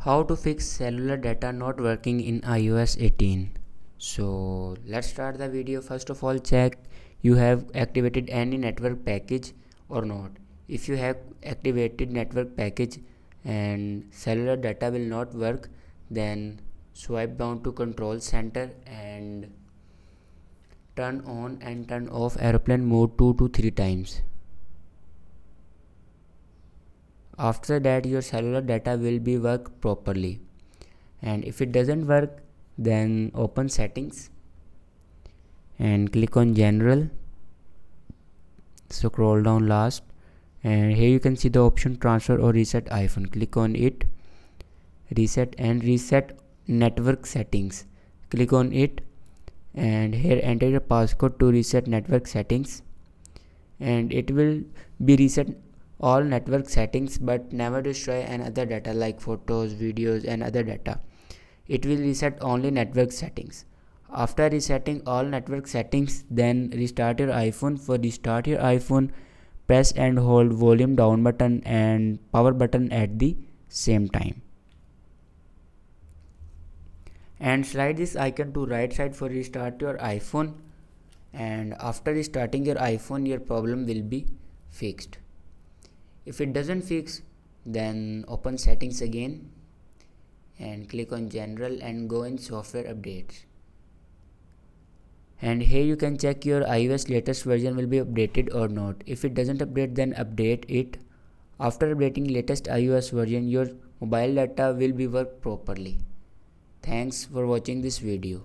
How to fix cellular data not working in iOS 18. So let's start the video. First of all, check you have activated any network package or not. If you have activated network package and cellular data will not work, then swipe down to control center and turn on and turn off airplane mode 2 to 3 times. After that your cellular data will be work properly, and if it doesn't work, then open settings and click on general, scroll down last, and here you can see the option transfer or reset iPhone. Click on it, reset network settings, click on it, and here enter your passcode to reset network settings, and it will be reset all network settings but never destroy another data like photos, videos and other data. It will reset only network settings. After resetting all network settings, then restart your iPhone. For restart your iPhone, press and hold volume down button and power button at the same time, and slide this icon to right side for restart your iPhone. And after restarting your iPhone, your problem will be fixed. If it doesn't fix, then open settings again and click on general and go in software updates, and here you can check your iOS latest version will be updated or not. If it doesn't update, then update it. After updating latest iOS version, your mobile data will be work properly. Thanks for watching this video.